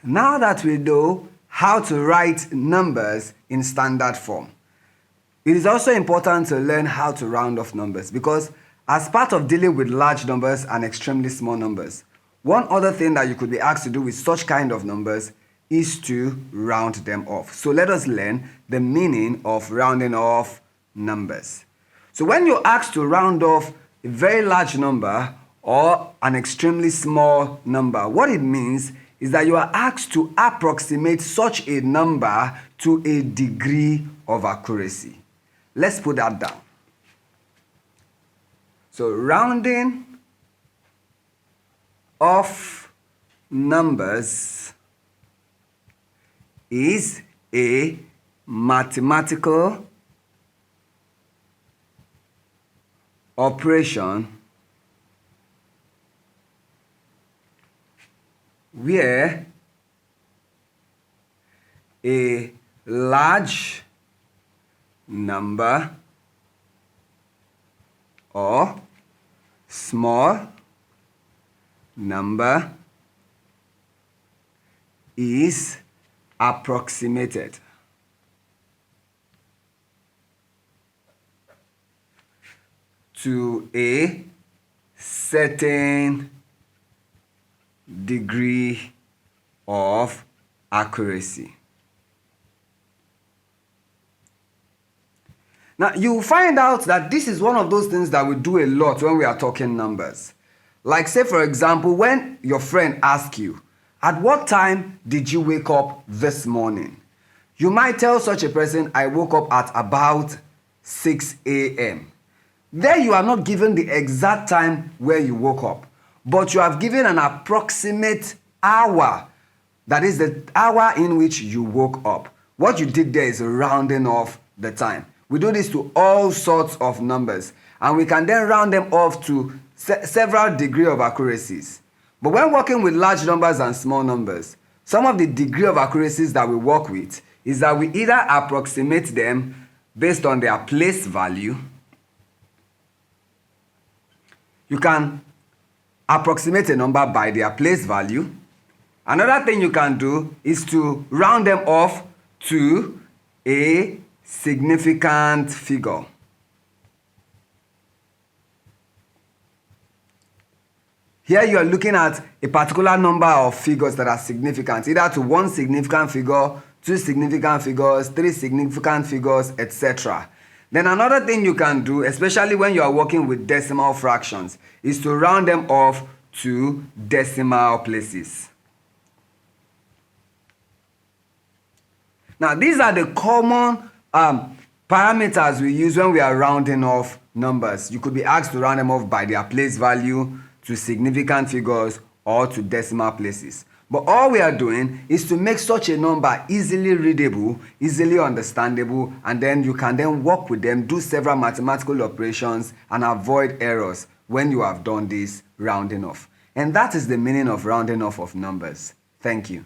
Now that we know how to write numbers in standard form, it is also important to learn how to round off numbers, because as part of dealing with large numbers and extremely small numbers, one other thing that you could be asked to do with such kind of numbers is to round them off. So let us learn the meaning of rounding off numbers. So when you're asked to round off a very large number or an extremely small number, what it means is that you are asked to approximate such a number to a degree of accuracy. Let's put that down. So rounding off numbers is a mathematical operation where a large number or small number is approximated to a certain degree of accuracy. Now, you find out that this is one of those things that we do a lot when we are talking numbers. Like, say, for example, when your friend asks you, "At what time did you wake up this morning?" You might tell such a person, "I woke up at about 6 a.m. There you are not given the exact time where you woke up, but you have given an approximate hour. That is the hour in which you woke up. What you did there is rounding off the time. We do this to all sorts of numbers, and we can then round them off to several degrees of accuracies. But when working with large numbers and small numbers, some of the degree of accuracies that we work with is that we either approximate them based on their place value. You can approximate a number by their place value. Another thing you can do is to round them off to a significant figure. Here you are looking at a particular number of figures that are significant, either to one significant figure, two significant figures, three significant figures, etc. Then another thing you can do, especially when you are working with decimal fractions, is to round them off to decimal places. Now, these are the common parameters we use when we are rounding off numbers. You could be asked to round them off by their place value, to significant figures, or to decimal places. But all we are doing is to make such a number easily readable, easily understandable, and then you can then work with them, do several mathematical operations, and avoid errors when you have done this rounding off. And that is the meaning of rounding off of numbers. Thank you.